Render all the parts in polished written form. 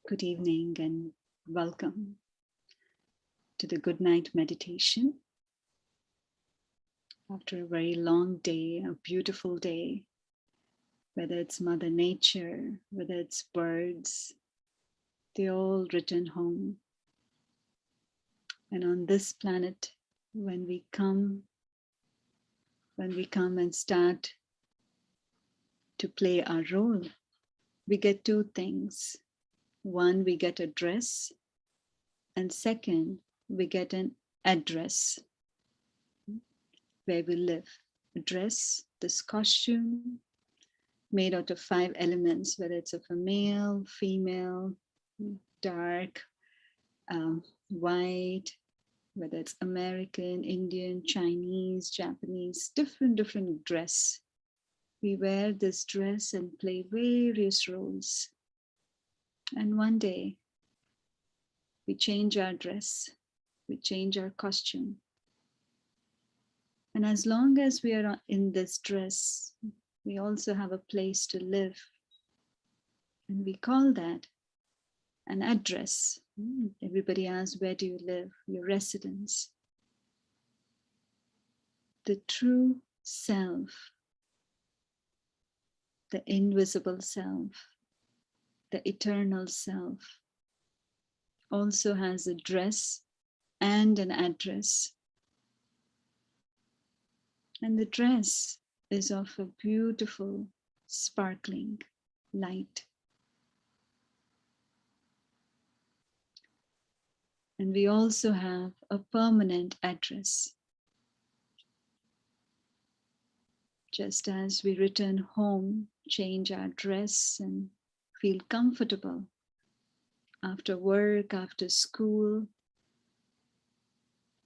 Good evening and welcome to the Good Night meditation. After a very long day, a beautiful day, whether it's Mother Nature, whether it's birds, they all return home. And on this planet, when we come and start to play our role, we get two things. One, we get a dress, and second, we get an address where we live. A dress, this costume made out of 5 elements, whether it's of a male, female, dark, white, whether it's American, Indian, Chinese, Japanese, different dress. We wear this dress and play various roles. And one day, we change our dress, we change our costume. And as long as we are in this dress, we also have a place to live. And we call that an address. Everybody asks, where do you live? Your residence. The true self, the invisible self, the eternal self, also has a dress and an address. And the dress is of a beautiful, sparkling light. And we also have a permanent address. Just as we return home, change our dress and feel comfortable after work, after school,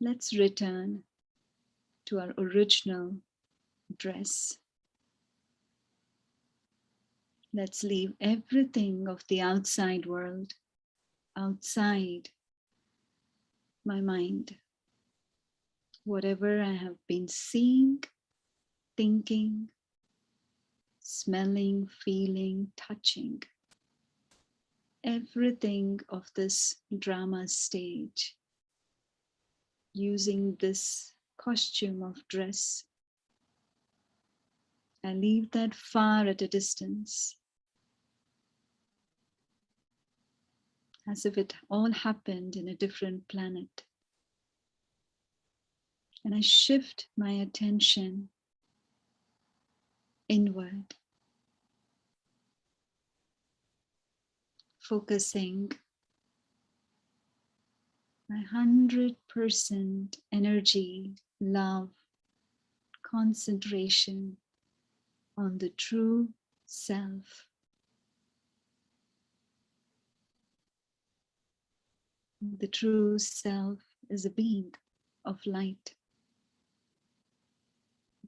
let's return to our original dress. Let's leave everything of the outside world, outside my mind. Whatever I have been seeing, thinking, smelling, feeling, touching, everything of this drama stage, using this costume of dress, I leave that far at a distance, as if it all happened in a different planet. And I shift my attention inward, focusing my 100% energy, love, concentration on the true self. The true self is a being of light,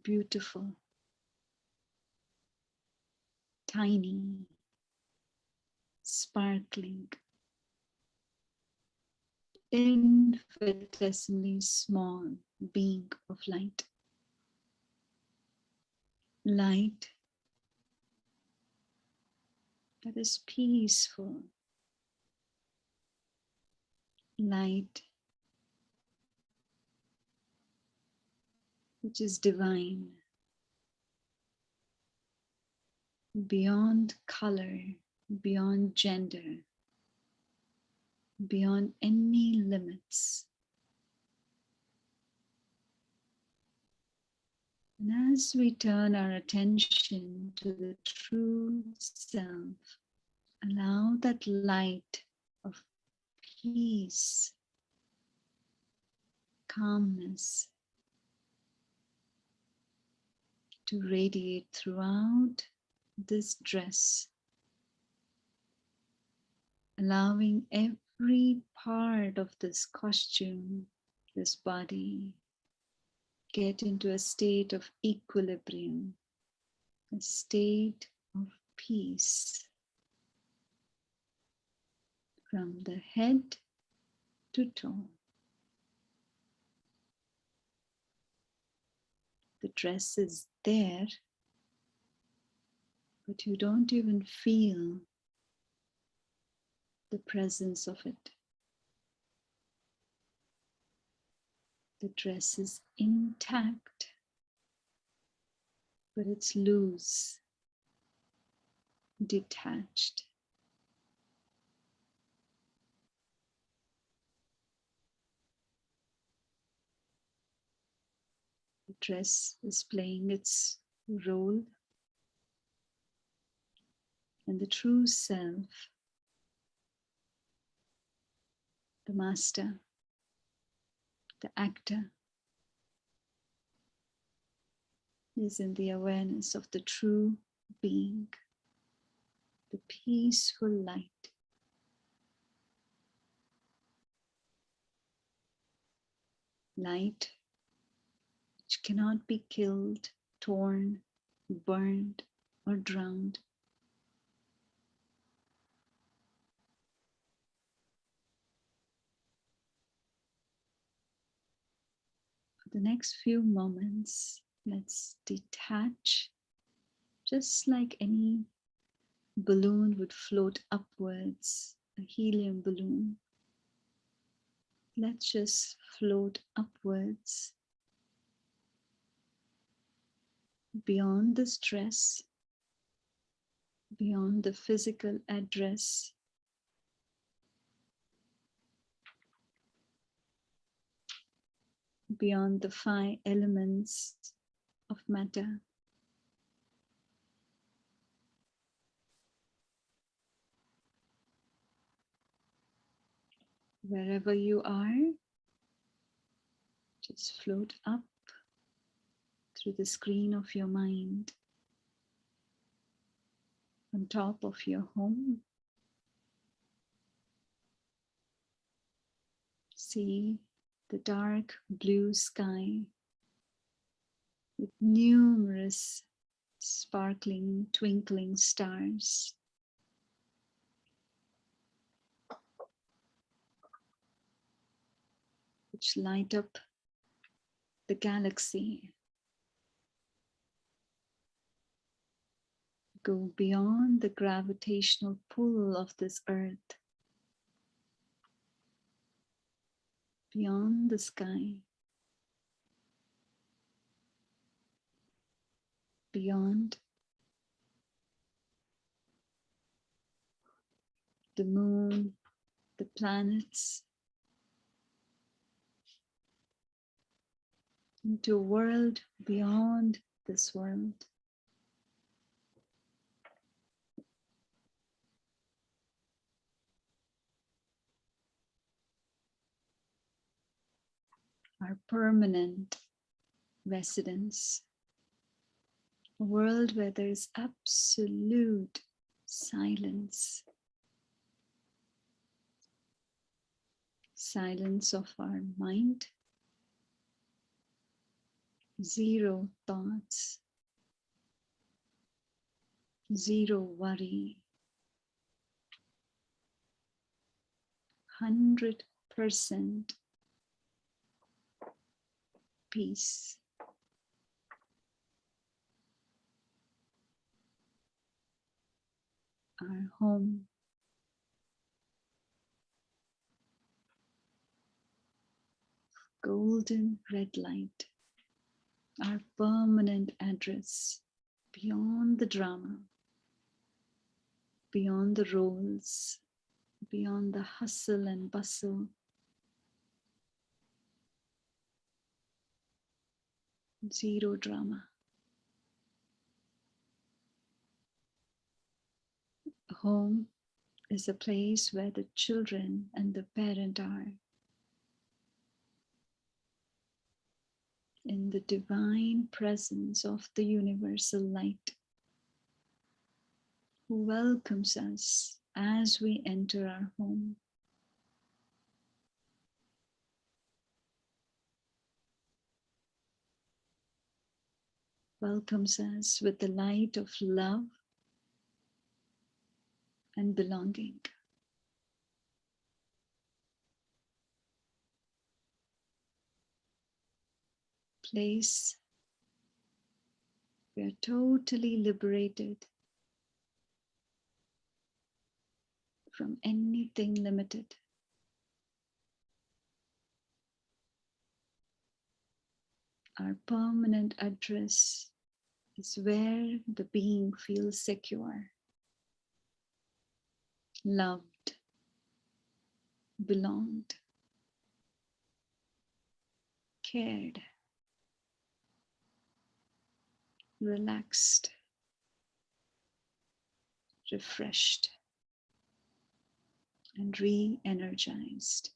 beautiful, tiny, sparkling, infinitesimally small being of light. Light that is peaceful. Light which is divine, beyond color, beyond gender, beyond any limits. And as we turn our attention to the true self, allow that light of peace, calmness to radiate throughout this dress, allowing every part of this costume, this body, get into a state of equilibrium, a state of peace. From the head to toe. The dress is there, but you don't even feel the presence of it. The dress is intact, but it's loose, detached. The dress is playing its role, and the true self, the master, the actor, is in the awareness of the true being, the peaceful light. Light which cannot be killed, torn, burned, or drowned. For the next few moments, let's detach, just like any balloon would float upwards, a helium balloon. Let's just float upwards beyond the stress, beyond the physical address, beyond the 5 elements of matter. Wherever you are, just float up through the screen of your mind, on top of your home. See the dark blue sky with numerous sparkling, twinkling stars. Which light up the galaxy. Go beyond the gravitational pull of this earth, beyond the sky, beyond the moon, the planets, into a world beyond this world. Our permanent residence, a world where there is absolute silence, silence of our mind, zero thoughts, zero worry, 100% peace. Our home, golden red light, our permanent address, beyond the drama, beyond the roles, beyond the hustle and bustle. Zero drama. Home is a place where the children and the parent are in the divine presence of the universal light, who welcomes us as we enter our home. Welcomes us with the light of love and belonging. Place we are totally liberated from anything limited. Our permanent address is where the being feels secure, loved, belonged, cared, relaxed, refreshed, and re-energized.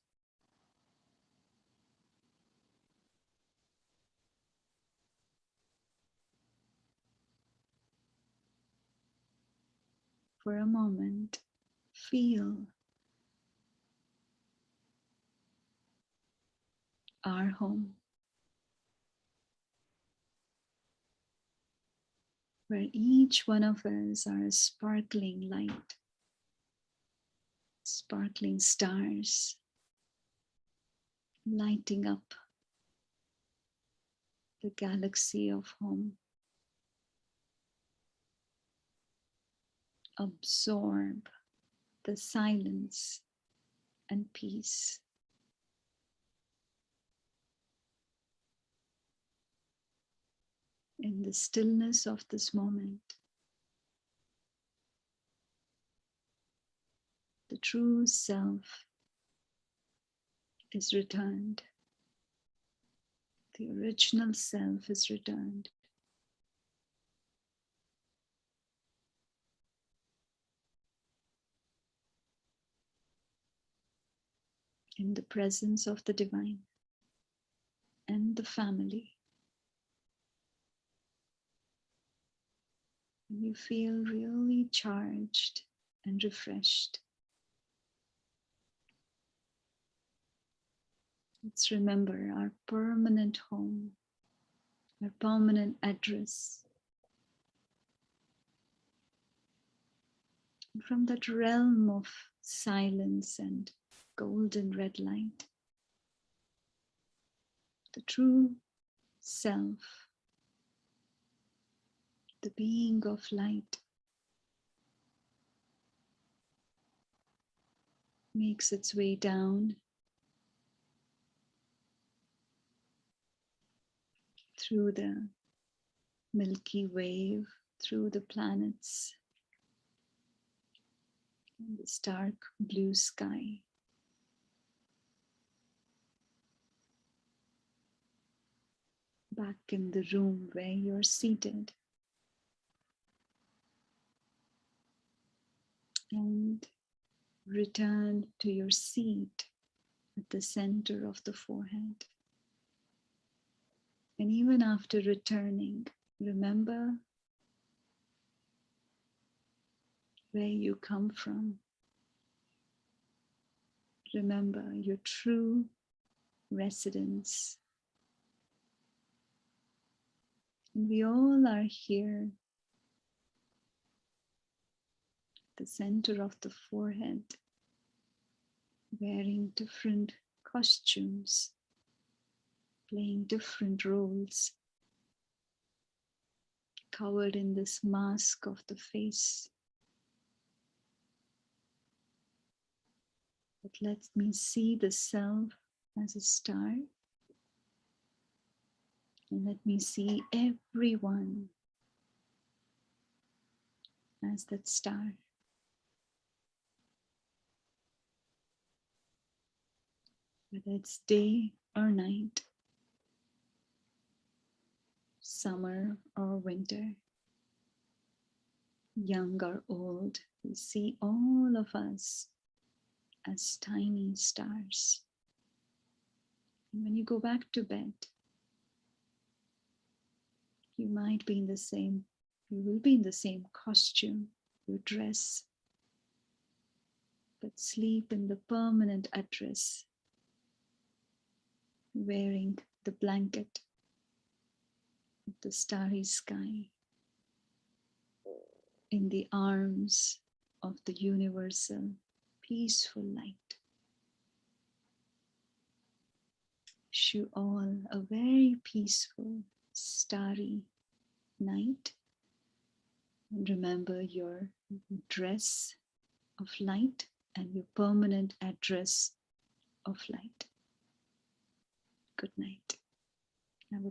For a moment, feel our home, where each one of us are a sparkling light, sparkling stars, lighting up the galaxy of home. Absorb the silence and peace. In the stillness of this moment, the true self is returned. The original self is returned. In the presence of the divine and the family. You feel really charged and refreshed. Let's remember our permanent home, our permanent address. And from that realm of silence and golden red light, the true self, the being of light, makes its way down through the Milky Way, through the planets, and the stark blue sky. Back in the room where you're seated. And return to your seat at the center of the forehead. And even after returning, remember where you come from. Remember your true residence. And we all are here at the center of the forehead, wearing different costumes, playing different roles, covered in this mask of the face. But let me see the self as a star, and let me see everyone as that star. Whether it's day or night, summer or winter, young or old, we see all of us as tiny stars. And when you go back to bed, you will be in the same costume, your dress, but sleep in the permanent address, wearing the blanket of the starry sky, in the arms of the universal peaceful light. Wish you all a very peaceful, starry night. And remember your dress of light and your permanent address of light. Good night. Have a